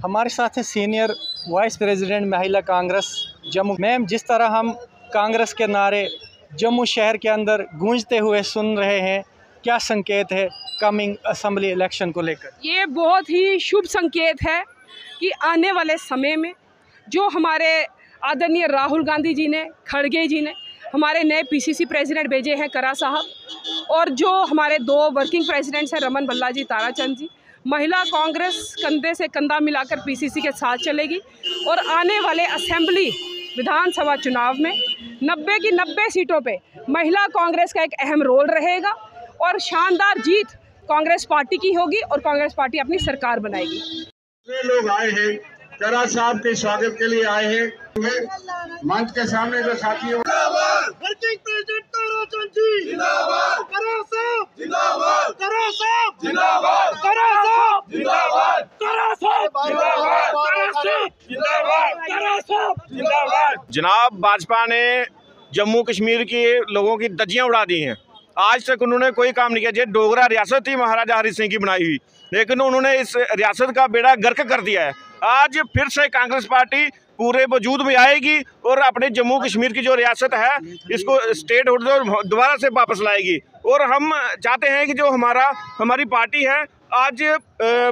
हमारे साथ है सीनियर वाइस प्रेसिडेंट महिला कांग्रेस जम्मू। मैम, जिस तरह हम कांग्रेस के नारे जम्मू शहर के अंदर गूंजते हुए सुन रहे हैं, क्या संकेत है कमिंग असेंबली इलेक्शन को लेकर? ये बहुत ही शुभ संकेत है कि आने वाले समय में जो हमारे आदरणीय राहुल गांधी जी ने, खड़गे जी ने हमारे नए पीसीसी प्रेसिडेंट भेजे हैं, करा साहब, और जो हमारे 2 वर्किंग प्रेसिडेंट्स हैं, रमन भल्ला जी, ताराचंद जी, महिला कांग्रेस कंधे से कंधा मिलाकर पीसीसी के साथ चलेगी और आने वाले असेंबली विधानसभा चुनाव में 90 की 90 सीटों पे महिला कांग्रेस का एक अहम रोल रहेगा और शानदार जीत कांग्रेस पार्टी की होगी और कांग्रेस पार्टी अपनी सरकार बनाएगी। लोग आए हैं, करा साहब के स्वागत के लिए आए हैं। मंच के सामने जो साथियों, वर्किंग प्रेसिडेंट ताराचंद जी जिंदाबाद, करा साहब जिंदाबाद, करा साहब जिंदाबाद, करा साहब जिंदाबाद, करा साहब जिंदाबाद, करा साहब जिंदाबाद, करा साहब जिंदाबाद। जनाब भाजपा ने जम्मू कश्मीर के लोगों की धज्जियां उड़ा दी हैं। आज तक उन्होंने कोई काम नहीं किया। जो डोगरा रियासत थी महाराजा हरि सिंह की बनाई हुई, लेकिन उन्होंने इस रियासत का बेड़ा गर्क कर दिया है। आज फिर से कांग्रेस पार्टी पूरे वजूद में आएगी और अपने जम्मू कश्मीर की जो रियासत है इसको स्टेट दोबारा से वापस लाएगी। और हम चाहते हैं कि जो हमारी पार्टी है आज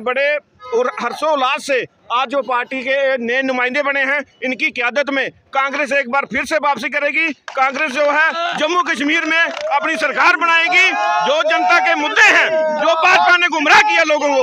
बड़े और हर्षोल्लास से आज जो पार्टी के नए नुमाइंदे बने हैं, इनकी क़यादत में कांग्रेस एक बार फिर से वापसी करेगी। कांग्रेस जो है जम्मू कश्मीर में अपनी सरकार बनाएगी। जो जनता के मुद्दे हैं, जो भाजपा ने गुमराह किया लोगों को,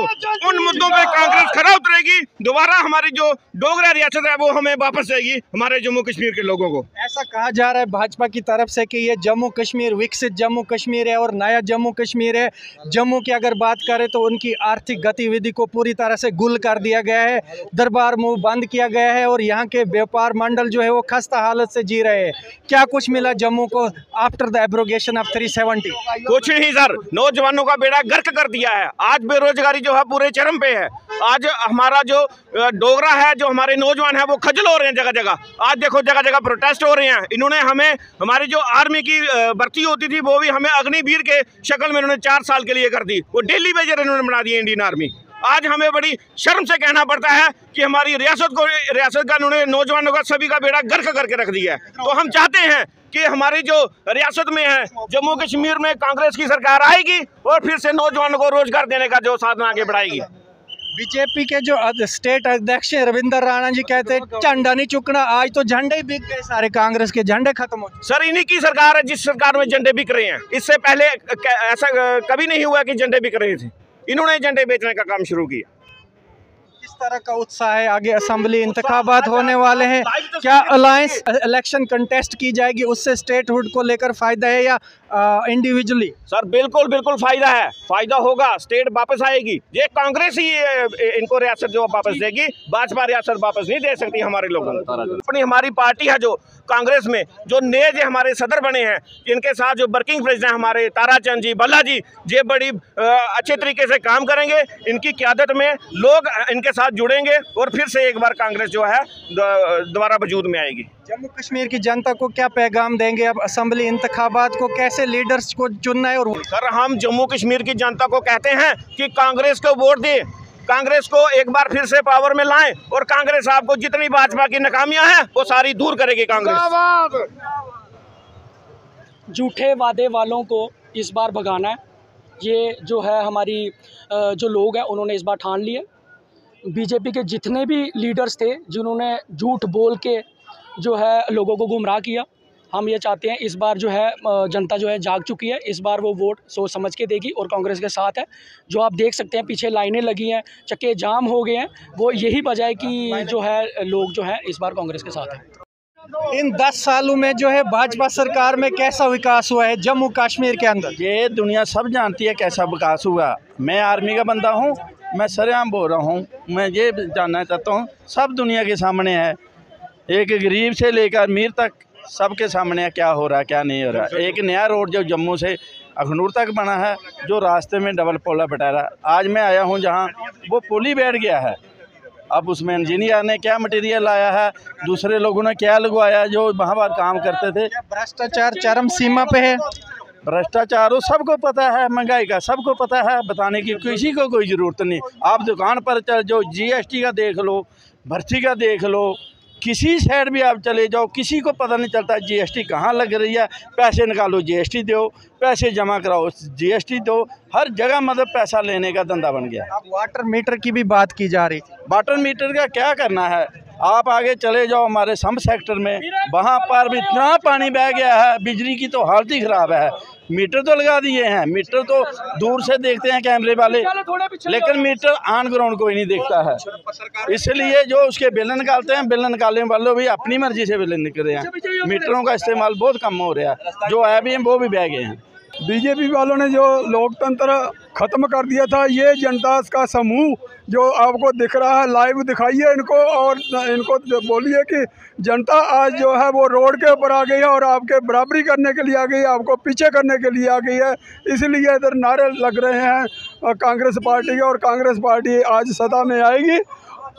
उन मुद्दों पे कांग्रेस खरा उतरेगी। दोबारा हमारी जो डोगरा रियासत है वो हमें वापस देगी हमारे जम्मू कश्मीर के लोगों को। ऐसा कहा जा रहा है भाजपा की तरफ से कि ये जम्मू कश्मीर विकसित जम्मू कश्मीर है और नया जम्मू कश्मीर है। जम्मू की अगर बात करें तो उनकी आर्थिक गतिविधि को पूरी तरह से गुल कर दिया गया है, दरबार मुंह बंद किया गया है और यहाँ के व्यापार मंडल जो है वो खस्ता हालत से जी रहे हैं। क्या कुछ मिला जम्मू को आफ्टर द एब्रोगेशन ऑफ 370? कुछ नहीं सर, नौजवानों का बेड़ा गर्क कर दिया है। आज बेरोजगारी जो है पूरे चरम पे है। आज हमारा जो डोगरा है, जो हमारे नौजवान है, वो खजल हो रहे हैं जगह जगह। आज देखो जगह जगह प्रोटेस्ट हो रहे हैं। इन्होंने हमें, हमारी जो आर्मी की भर्ती होती थी वो भी हमें अग्निवीर के शक्ल में इन्होंने 4 साल के लिए कर दी। वो डेली वेजर इन्होंने बना दी इंडियन आर्मी। आज हमें बड़ी शर्म से कहना पड़ता है कि हमारी रियासत का इन्होंने नौजवानों का सभी का बेड़ा गर्क करके रख दिया है। तो हम चाहते हैं कि हमारी जो रियासत में है जम्मू कश्मीर में कांग्रेस की सरकार आएगी और फिर से नौजवानों को रोजगार देने का जो साधन आगे बढ़ाएगी। बीजेपी के जो स्टेट अध्यक्ष रविंदर राणा जी कहते हैं झंडा नहीं चुकना। आज तो झंडे ही बिक गए, सारे कांग्रेस के झंडे खत्म हो। सर, इन्हीं की सरकार है जिस सरकार में झंडे बिक रहे हैं। इससे पहले ऐसा कभी नहीं हुआ कि झंडे बिक रहे थे। इन्होंने झंडे बेचने का काम शुरू किया। किस तरह का उत्साह है? आगे असेंबली इंतखाबात होने वाले हैं, क्या अलायंस इलेक्शन कंटेस्ट की जाएगी, उससे स्टेटहुड को लेकर फायदा है या इंडिविजुअली? सर बिल्कुल बिल्कुल फायदा है, फायदा होगा। स्टेट वापस आएगी। ये कांग्रेस ही इनको रियासत जो वापस देगी, भाजपा रियासत वापस नहीं दे सकती हमारे लोगों को। अपनी हमारी पार्टी है जो कांग्रेस में जो नए जो हमारे सदर बने हैं, इनके साथ जो वर्किंग प्रेसिडेंट हमारे ताराचंद जी, भल्ला जी, ये बड़ी अच्छे तरीके से काम करेंगे। इनकी क़यादत में लोग इनके साथ जुड़ेंगे और फिर से एक बार कांग्रेस जो है दोबारा वजूद में आएगी। जम्मू कश्मीर की जनता को क्या पैगाम देंगे अब असेंबली इंतखाबात को, कैसे लीडर्स को चुनना है? और सर, हम जम्मू कश्मीर की जनता को कहते हैं कि कांग्रेस को वोट दें, कांग्रेस को एक बार फिर से पावर में लाएं और कांग्रेस आपको जितनी भाजपा की नाकामियां हैं वो सारी दूर करेगी कांग्रेस। झूठे वादे वालों को इस बार भगाना है। ये जो है हमारी जो लोग हैं उन्होंने इस बार ठान लिया। बीजेपी के जितने भी लीडर्स थे जिन्होंने झूठ बोल के जो है लोगों को गुमराह किया, हम ये चाहते हैं इस बार जो है जनता जो है जाग चुकी है, इस बार वो वोट सोच समझ के देगी और कांग्रेस के साथ है। जो आप देख सकते हैं पीछे लाइनें लगी हैं, चक्के जाम हो गए हैं, वो यही वजह है कि जो है लोग जो है इस बार कांग्रेस के साथ हैं। इन 10 सालों में जो है भाजपा सरकार में कैसा विकास हुआ है जम्मू कश्मीर के अंदर? ये दुनिया सब जानती है कैसा विकास हुआ। मैं आर्मी का बंदा हूँ, मैं सरेआम बोल रहा हूँ। मैं ये जानना चाहता हूँ, सब दुनिया के सामने है, एक गरीब से लेकर अमीर तक सबके सामने है क्या हो रहा है क्या नहीं हो रहा है। एक नया रोड जो जम्मू से अखनूर तक बना है, जो रास्ते में डबल पोला बैठा रहा, आज मैं आया हूँ जहाँ वो पुल ही बैठ गया है। अब उसमें इंजीनियर ने क्या मटेरियल लाया है, दूसरे लोगों ने क्या लगवाया जो वहाँ पर काम करते थे। भ्रष्टाचार चरम सीमा पे है। भ्रष्टाचार सबको पता है, महंगाई का सबको पता है, बताने की किसी को कोई ज़रूरत नहीं। आप दुकान पर चल जाओ, GST का देख लो, भर्ती का देख लो, किसी साइड भी आप चले जाओ, किसी को पता नहीं चलता GST कहाँ लग रही है। पैसे निकालो GST दो, पैसे जमा कराओ GST दो, हर जगह मतलब पैसा लेने का धंधा बन गया। अब वाटर मीटर की भी बात की जा रही थी। वाटर मीटर का क्या करना है, आप आगे चले जाओ हमारे सम सेक्टर में, वहाँ पर भी इतना पानी बह गया है, बिजली की तो हालत ही ख़राब है। मीटर तो लगा दिए हैं, मीटर तो दूर से देखते हैं कैमरे वाले, लेकिन मीटर ऑन ग्राउंड कोई नहीं देखता है। इसलिए जो उसके बिल निकालते हैं, बिल निकालने वालों भी अपनी मर्जी से बिल निकल रहे हैं। मीटरों का इस्तेमाल बहुत कम हो रहा है, जो है भी हैं वो भी बह गए हैं। बीजेपी वालों ने जो लोकतंत्र ख़त्म कर दिया था, ये जनता का समूह जो आपको दिख रहा है, लाइव दिखाइए इनको और इनको बोलिए कि जनता आज जो है वो रोड के ऊपर आ गई है और आपके बराबरी करने के लिए आ गई है, आपको पीछे करने के लिए आ गई है। इसलिए इधर नारे लग रहे हैं कांग्रेस पार्टी के, और कांग्रेस पार्टी आज सत्ता में आएगी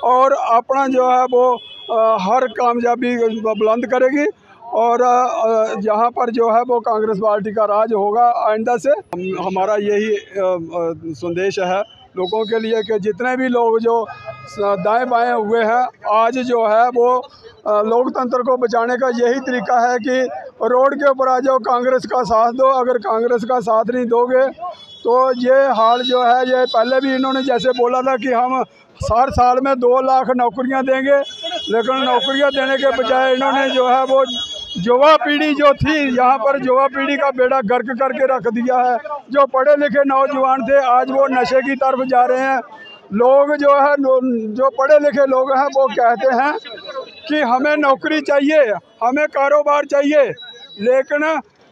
और अपना जो है वो हर कामयाबी बुलंद करेगी। और यहाँ पर जो है वो कांग्रेस पार्टी का राज होगा आइंदा से। हमारा यही संदेश है लोगों के लिए कि जितने भी लोग जो दाएं बाएं हुए हैं, आज जो है वो लोकतंत्र को बचाने का यही तरीका है कि रोड के ऊपर आ जाओ, कांग्रेस का साथ दो। अगर कांग्रेस का साथ नहीं दोगे तो ये हाल जो है, ये पहले भी इन्होंने जैसे बोला था कि हम हर साल में 2 लाख नौकरियां देंगे, लेकिन नौकरियां देने के बजाय इन्होंने जो है वो युवा पीढ़ी जो थी, यहाँ पर युवा पीढ़ी का बेड़ा गर्क करके रख दिया है। जो पढ़े लिखे नौजवान थे आज वो नशे की तरफ जा रहे हैं। लोग जो है, जो पढ़े लिखे लोग हैं वो कहते हैं कि हमें नौकरी चाहिए, हमें कारोबार चाहिए, लेकिन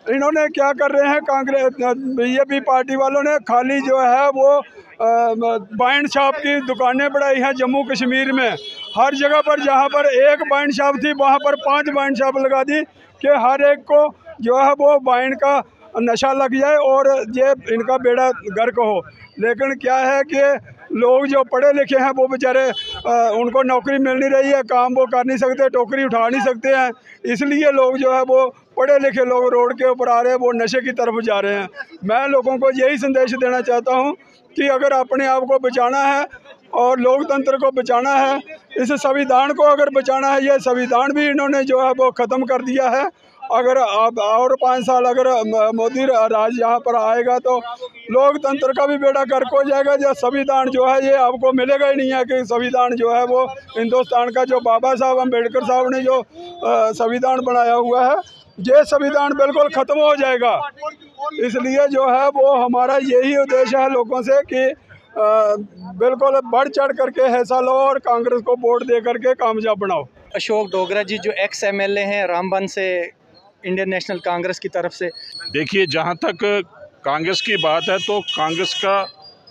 इन्होंने क्या कर रहे हैं, कांग्रेस बीजेपी पार्टी वालों ने खाली जो है वो वाइन शॉप की दुकानें बढ़ाई हैं जम्मू कश्मीर में। हर जगह पर जहाँ पर एक वाइन शॉप थी वहाँ पर 5 वाइन शॉप लगा दी कि हर एक को जो है वो वाइन का नशा लग जाए और ये इनका बेड़ा गर्क हो। लेकिन क्या है कि लोग जो पढ़े लिखे हैं वो बेचारे उनको नौकरी मिल नहीं रही है, काम वो कर नहीं सकते, टोकरी उठा नहीं सकते हैं, इसलिए लोग जो है वो पढ़े लिखे लोग रोड के ऊपर आ रहे हैं, वो नशे की तरफ जा रहे हैं। मैं लोगों को यही संदेश देना चाहता हूँ कि अगर अपने आप को बचाना है और लोकतंत्र को बचाना है, इस संविधान को अगर बचाना है, ये संविधान भी इन्होंने जो है वो ख़त्म कर दिया है। अगर अब और 5 साल अगर मोदी राज यहाँ पर आएगा तो लोकतंत्र का भी बेड़ा गर्क हो जाएगा। जो संविधान जो है ये आपको मिलेगा ही नहीं है कि संविधान जो है वो हिंदुस्तान का जो बाबा साहब अम्बेडकर साहब ने जो संविधान बनाया हुआ है, ये संविधान बिल्कुल ख़त्म हो जाएगा। इसलिए जो है वो हमारा यही उद्देश्य है लोगों से कि बिल्कुल बढ़ चढ़ करके हिस्सा लो और कांग्रेस को वोट दे करके कामयाब बनाओ। अशोक डोगरा जी जो एक्स MLA हैं रामबन से, इंडियन नेशनल कांग्रेस की तरफ से। देखिए, जहाँ तक कांग्रेस की बात है तो कांग्रेस का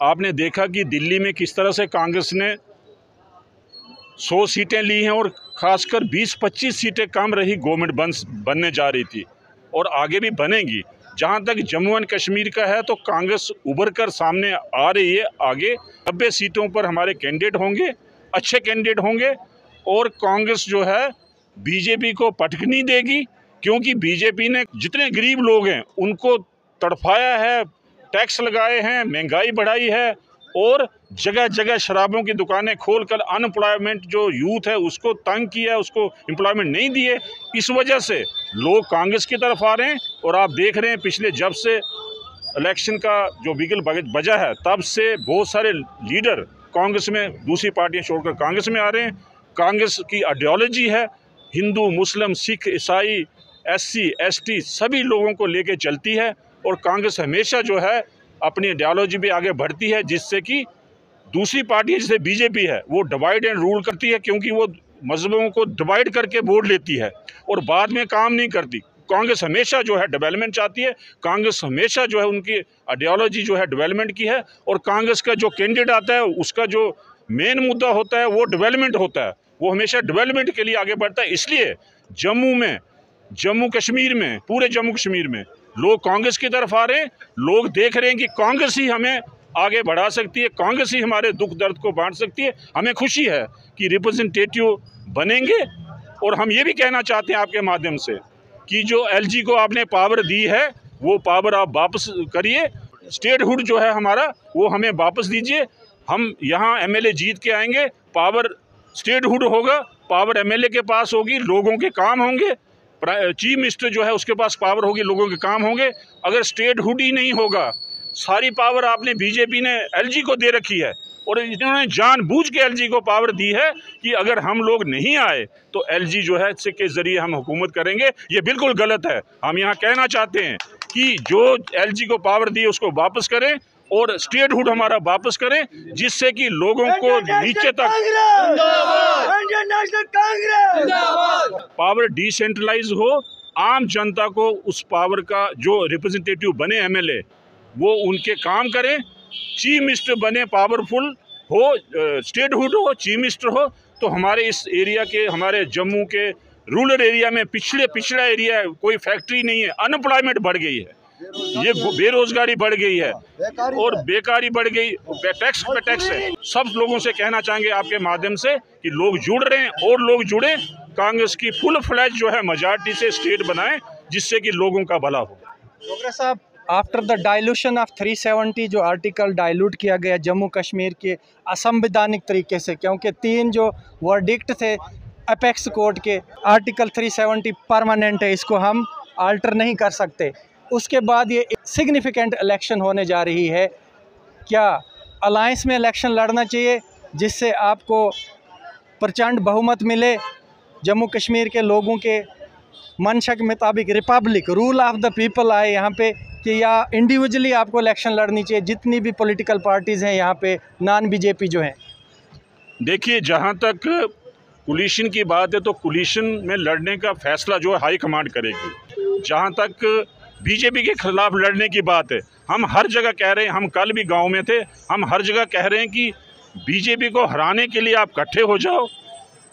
आपने देखा कि दिल्ली में किस तरह से कांग्रेस ने 100 सीटें ली हैं और ख़ासकर 20-25 सीटें कम रही, गवर्नमेंट बनने जा रही थी और आगे भी बनेगी। जहाँ तक जम्मू एंड कश्मीर का है तो कांग्रेस उभर कर सामने आ रही है। आगे 90 सीटों पर हमारे कैंडिडेट होंगे, अच्छे कैंडिडेट होंगे और कांग्रेस जो है बीजेपी को पटकनी देगी, क्योंकि बीजेपी ने जितने गरीब लोग हैं उनको तड़फाया है, टैक्स लगाए हैं, महंगाई बढ़ाई है और जगह जगह शराबों की दुकानें खोलकर अनएम्प्लॉयमेंट जो यूथ है उसको तंग किया है, उसको एम्प्लॉयमेंट नहीं दिए। इस वजह से लोग कांग्रेस की तरफ आ रहे हैं और आप देख रहे हैं पिछले जब से इलेक्शन का जो बिगल बजा है तब से बहुत सारे लीडर कांग्रेस में, दूसरी पार्टियां छोड़कर कांग्रेस में आ रहे हैं। कांग्रेस की आइडियोलॉजी है हिंदू, मुस्लिम, सिख, ईसाई, SC ST सभी लोगों को लेके चलती है और कांग्रेस हमेशा जो है अपनी आइडियोलॉजी पे आगे बढ़ती है, जिससे कि दूसरी पार्टी जैसे बीजेपी है वो डिवाइड एंड रूल करती है, क्योंकि वो मजहबों को डिवाइड करके वोट लेती है और बाद में काम नहीं करती। कांग्रेस हमेशा जो है डेवलपमेंट चाहती है, कांग्रेस हमेशा जो है उनकी आइडियोलॉजी जो है डेवलपमेंट की है, और कांग्रेस का जो कैंडिडेट आता है उसका जो मेन मुद्दा होता है वो डेवलपमेंट होता है, वो हमेशा डेवलपमेंट के लिए आगे बढ़ता है। इसलिए जम्मू कश्मीर में, पूरे जम्मू कश्मीर में लोग कांग्रेस की तरफ आ रहे हैं। लोग देख रहे हैं कि कांग्रेस ही हमें आगे बढ़ा सकती है, कांग्रेस ही हमारे दुख दर्द को बांट सकती है। हमें खुशी है कि रिप्रेजेंटेटिव बनेंगे, और हम ये भी कहना चाहते हैं आपके माध्यम से कि जो LG को आपने पावर दी है वो पावर आप वापस करिए। स्टेटहुड जो है हमारा वो हमें वापस दीजिए। हम यहाँ MLA जीत के आएंगे, पावर स्टेटहुड होगा, पावर MLA के पास होगी, लोगों के काम होंगे। चीफ मिनिस्टर जो है उसके पास पावर होगी, लोगों के काम होंगे। अगर स्टेटहुड ही नहीं होगा, सारी पावर आपने बीजेपी ने LG को दे रखी है, और इन्होंने जानबूझ के LG को पावर दी है कि अगर हम लोग नहीं आए तो LG जो है इसके ज़रिए हम हुकूमत करेंगे। ये बिल्कुल गलत है। हम यहाँ कहना चाहते हैं कि जो LG को पावर दी है उसको वापस करें और स्टेटहुड हमारा वापस करें, जिससे कि लोगों को नीचे तक पावर डिसेंट्रलाइज हो, आम जनता को उस पावर का जो रिप्रेजेंटेटिव बने MLA वो उनके काम करें। चीफ मिनिस्टर बने पावरफुल हो, स्टेटहुड हो, चीफ मिनिस्टर हो, तो हमारे इस एरिया के, हमारे जम्मू के रूरल एरिया में पिछड़ा एरिया है, कोई फैक्ट्री नहीं है, अनएम्प्लॉयमेंट बढ़ गई है, ये बेरोजगारी बढ़ गई है और बेकारी बढ़ गई, टैक्स पे टैक्स है। सब लोगों से कहना चाहेंगे आपके माध्यम से कि लोग जुड़ रहे हैं और लोग जुड़े, कांग्रेस की फुल फ्लैज जो है मेजॉरिटी से स्टेट बनाएं, जिससे कि लोगों का भला हो। डॉक्टर साहब, आफ्टर द डाइल्यूशन ऑफ 370 जो आर्टिकल डाइल्यूट किया गया जम्मू कश्मीर के असंवैधानिक तरीके से, क्योंकि 3 जो वर्डिक्ट थे अपेक्स कोर्ट के, आर्टिकल 370 परमानेंट है, इसको हम आल्टर नहीं कर सकते। उसके बाद ये सिग्निफिकेंट इलेक्शन होने जा रही है, क्या अलायंस में इलेक्शन लड़ना चाहिए जिससे आपको प्रचंड बहुमत मिले, जम्मू कश्मीर के लोगों के मंशा के मुताबिक Republic rule of the people आए यहाँ पे, कि या इंडिविजुअली आपको इलेक्शन लड़नी चाहिए जितनी भी पॉलिटिकल पार्टीज़ हैं यहाँ पे, नॉन बीजेपी जो हैं? देखिए, जहाँ तक कोलिशन की बात है तो कोलिशन में लड़ने का फैसला जो है हाई कमांड करेगी। जहाँ तक बीजेपी के खिलाफ लड़ने की बात है, हम हर जगह कह रहे हैं, हम कल भी गांव में थे, हम हर जगह कह रहे हैं कि बीजेपी को हराने के लिए आप इकट्ठे हो जाओ,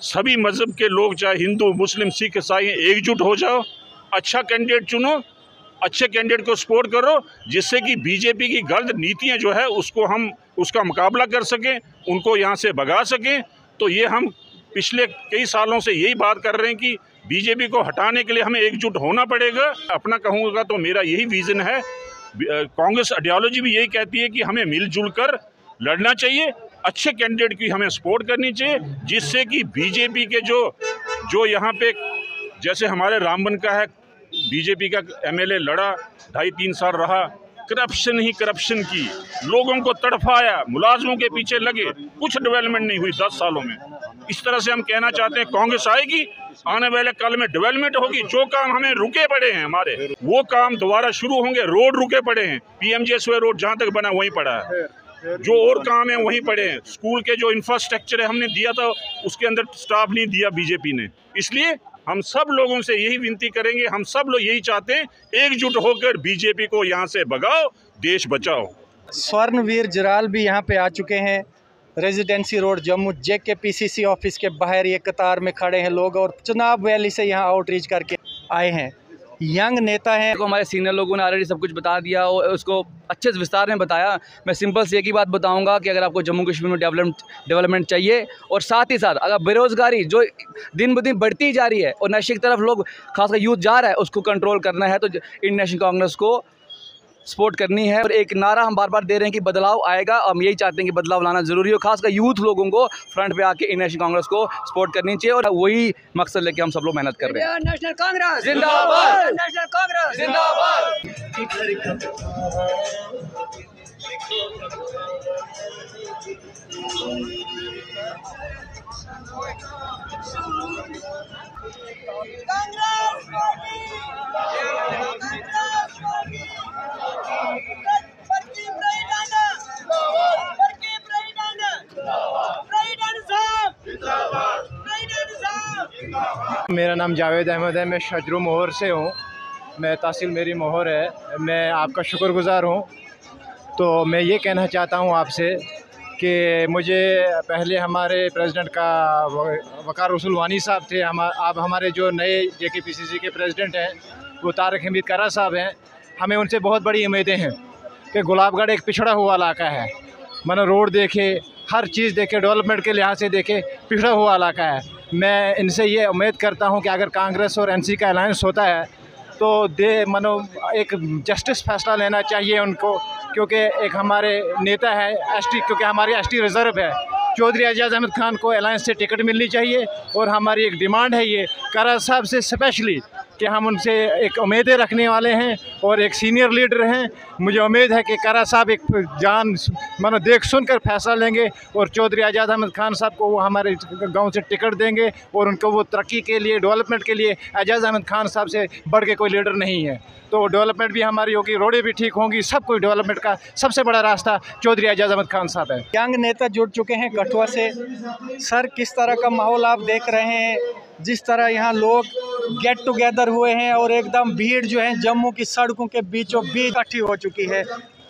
सभी मज़हब के लोग, चाहे हिंदू, मुस्लिम, सिख, ईसाई, एकजुट हो जाओ, अच्छा कैंडिडेट चुनो, अच्छे कैंडिडेट को सपोर्ट करो, जिससे कि बीजेपी की गलत नीतियां जो है उसको हम उसका मुकाबला कर सकें, उनको यहाँ से भगा सकें। तो ये हम पिछले कई सालों से यही बात कर रहे हैं कि बीजेपी को हटाने के लिए हमें एकजुट होना पड़ेगा। अपना कहूँगा तो मेरा यही विज़न है। कांग्रेस आइडियोलॉजी भी यही कहती है कि हमें मिलजुल कर लड़ना चाहिए, अच्छे कैंडिडेट की हमें सपोर्ट करनी चाहिए, जिससे कि बीजेपी के जो यहाँ पे, जैसे हमारे रामबन का है, बीजेपी का MLA लड़ा, 2.5-3 साल रहा, करप्शन ही करप्शन की, लोगों को तड़फाया, मुलाजमों के पीछे लगे, कुछ डेवलपमेंट नहीं हुई 10 सालों में। इस तरह से हम कहना चाहते हैं कांग्रेस आएगी, आने वाले कल में डेवलपमेंट होगी। जो काम हमें रुके पड़े हैं हमारे, वो काम दोबारा शुरू होंगे। रोड रुके पड़े हैं, PMGSY रोड जहाँ तक बना वहीं पड़ा है, जो और काम है वहीं पड़े हैं। स्कूल के जो इंफ्रास्ट्रक्चर है हमने दिया था, उसके अंदर स्टाफ नहीं दिया बीजेपी ने। इसलिए हम सब लोगों से यही विनती करेंगे, हम सब लोग यही चाहते हैं, एकजुट होकर बीजेपी को यहाँ से भगाओ, देश बचाओ। स्वर्णवीर जराल भी यहाँ पे आ चुके हैं, residency road Jammu JKPCC office के बाहर ये कतार में खड़े हैं लोग, और चुनाव वैली से यहाँ आउटरीच करके आए हैं। यंग नेता हैं, को हमारे सीनियर लोगों ने ऑलरेडी सब कुछ बता दिया और उसको अच्छे से विस्तार में बताया। मैं सिंपल से एक ही बात बताऊंगा कि अगर आपको जम्मू कश्मीर में डेवलपमेंट चाहिए, और साथ ही साथ अगर बेरोज़गारी जो दिन ब दिन बढ़ती जा रही है और नशे की तरफ लोग, खासकर यूथ जा रहा है, उसको कंट्रोल करना है, तो इंडियन नेशनल कांग्रेस को सपोर्ट करनी है। और एक नारा हम बार बार दे रहे हैं कि बदलाव आएगा, हम यही चाहते हैं कि बदलाव लाना ज़रूरी हो, खासकर यूथ लोगों को फ्रंट पे आके इंडियन नेशनल कांग्रेस को सपोर्ट करनी चाहिए, और वही मकसद लेके हम सब लोग मेहनत कर रहे हैं। नेशनल कांग्रेस जिंदाबाद, नेशनल कांग्रेस जिंदाबाद। मेरा नाम जावेद अहमद है। मैं शजरू मोहर से हूँ। मैं तहसील मेरी मोहर है। मैं आपका शुक्रगुज़ार हूँ। तो मैं ये कहना चाहता हूँ आपसे कि मुझे पहले हमारे प्रेसिडेंट का वक़ार रसूल वानी साहब थे। अब हमारे जो नए JKPCC के प्रेसिडेंट हैं वो तारिक हमीद करा साहब हैं। हमें उनसे बहुत बड़ी उम्मीदें हैं कि गुलाबगढ़ एक पिछड़ा हुआ इलाका है। मैंने रोड देखे, हर चीज़ देखे, डेवलपमेंट के लिहाज से देखे, पिछड़ा हुआ इलाका है। मैं इनसे ये उम्मीद करता हूँ कि अगर कांग्रेस और NC का अलायंस होता है तो एक जस्टिस फैसला लेना चाहिए उनको, क्योंकि एक हमारे नेता है ST, क्योंकि हमारी ST रिज़र्व है। चौधरी एजाज़ अहमद खान को अलायंस से टिकट मिलनी चाहिए। और हमारी एक डिमांड है ये करा साहब से स्पेशली कि हम उनसे एक उम्मीदें रखने वाले हैं और एक सीनियर लीडर हैं। मुझे उम्मीद है कि करा साहब एक देख सुन कर फैसला लेंगे और चौधरी एजाज़ अहमद खान साहब को वो हमारे गांव से टिकट देंगे और उनको वो तरक्की के लिए, डेवलपमेंट के लिए एजाज़ अहमद खान साहब से बढ़ के कोई लीडर नहीं है। तो डेवलपमेंट भी हमारी होगी, रोडें भी ठीक होंगी, सब कुछ डेवलपमेंट का सबसे बड़ा रास्ता चौधरी एजाज़ अहमद खान साहब है। यंग नेता जुड़ चुके हैं कठुआ से। सर, किस तरह का माहौल आप देख रहे हैं? जिस तरह यहाँ लोग गेट टुगेदर हुए हैं और एकदम भीड़ जो है जम्मू की सड़कों के बीचों बीच इकट्ठी हो चुकी है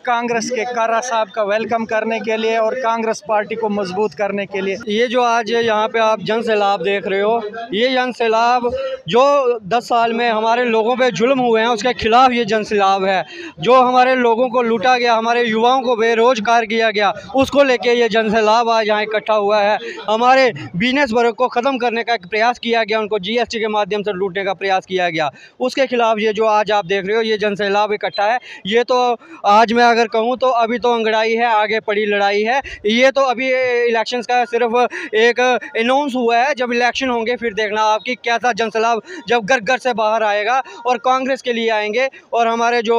कांग्रेस के कारा साहब का वेलकम करने के लिए और कांग्रेस पार्टी को मजबूत करने के लिए। ये जो आज यहाँ पे आप जन सैलाब देख रहे हो, ये जन सैलाब जो 10 साल में हमारे लोगों पे जुल्म हुए हैं उसके खिलाफ ये जन सैलाब है। जो हमारे लोगों को लूटा गया, हमारे युवाओं को बेरोजगार किया गया, उसको लेके ये जन सैलाब आज यहाँ इकट्ठा हुआ है। हमारे बिजनेस वर्ग को ख़त्म करने का प्रयास किया गया, उनको GST के माध्यम से लूटने का प्रयास किया गया, उसके खिलाफ ये जो आज आप देख रहे हो ये जन सैलाब इकट्ठा है। ये तो आज मैं अगर कहूँ तो अभी तो अंगड़ाई है, आगे पड़ी लड़ाई है। ये तो अभी इलेक्शंस का सिर्फ एक अनाउंस हुआ है। जब इलेक्शन होंगे फिर देखना आपकी कैसा जनसैलाब जब घर घर से बाहर आएगा और कांग्रेस के लिए आएंगे। और हमारे जो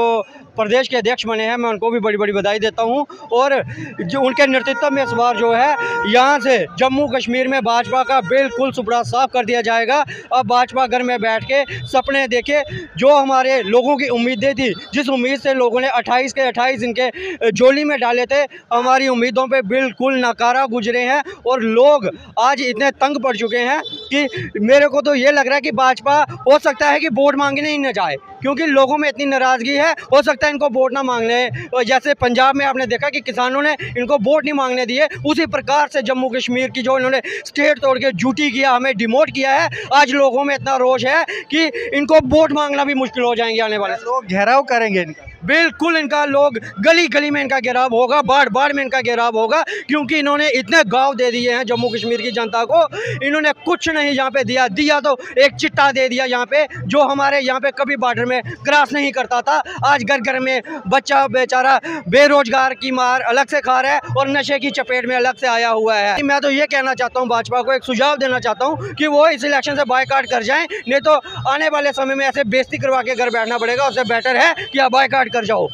प्रदेश के अध्यक्ष बने हैं मैं उनको भी बड़ी बड़ी बधाई देता हूं। और जो उनके नेतृत्व में इस बार जो है यहाँ से जम्मू कश्मीर में भाजपा का बिल्कुल सुपड़ा साफ कर दिया जाएगा। अब भाजपा घर में बैठ के सपने देखे, जो हमारे लोगों की उम्मीदें थी, जिस उम्मीद से लोगों ने 28 के 28 इनके जोली में डाले थे, हमारी उम्मीदों पे बिल्कुल नकारा गुजरे हैं। और लोग आज इतने तंग पड़ चुके हैं कि मेरे को तो ये लग रहा है कि भाजपा हो सकता है कि वोट मांगने ही न जाए, क्योंकि लोगों में इतनी नाराज़गी है। हो सकता है इनको वोट ना मांगने, जैसे पंजाब में आपने देखा कि किसानों ने इनको वोट नहीं मांगने दिए, उसी प्रकार से जम्मू कश्मीर की जो इन्होंने स्टेट तोड़ के ड्यूटी किया, हमें डिमोट किया है, आज लोगों में इतना रोष है कि इनको वोट मांगना भी मुश्किल हो जाएंगे। आने वाले लोग घेराव करेंगे इनका, बिल्कुल इनका लोग गली गली में इनका घेराव होगा, बाढ़ बाढ़ में इनका घेराव होगा, क्योंकि इन्होंने इतने गांव दे दिए हैं जम्मू कश्मीर की जनता को। इन्होंने कुछ नहीं यहाँ पे दिया तो एक चिट्टा दे दिया यहाँ पे, जो हमारे यहाँ पे कभी बॉर्डर में क्रॉस नहीं करता था। आज घर घर में बच्चा बेचारा बेरोजगार की मार अलग से खा रहा है और नशे की चपेट में अलग से आया हुआ है। मैं तो ये कहना चाहता हूँ, भाजपा को एक सुझाव देना चाहता हूँ कि वो इस इलेक्शन से बायकॉट कर जाएं, नहीं तो आने वाले समय में ऐसे बेइज्जती करवा के घर बैठना पड़ेगा। उससे बेटर है कि आप बायकॉट कर जाओ।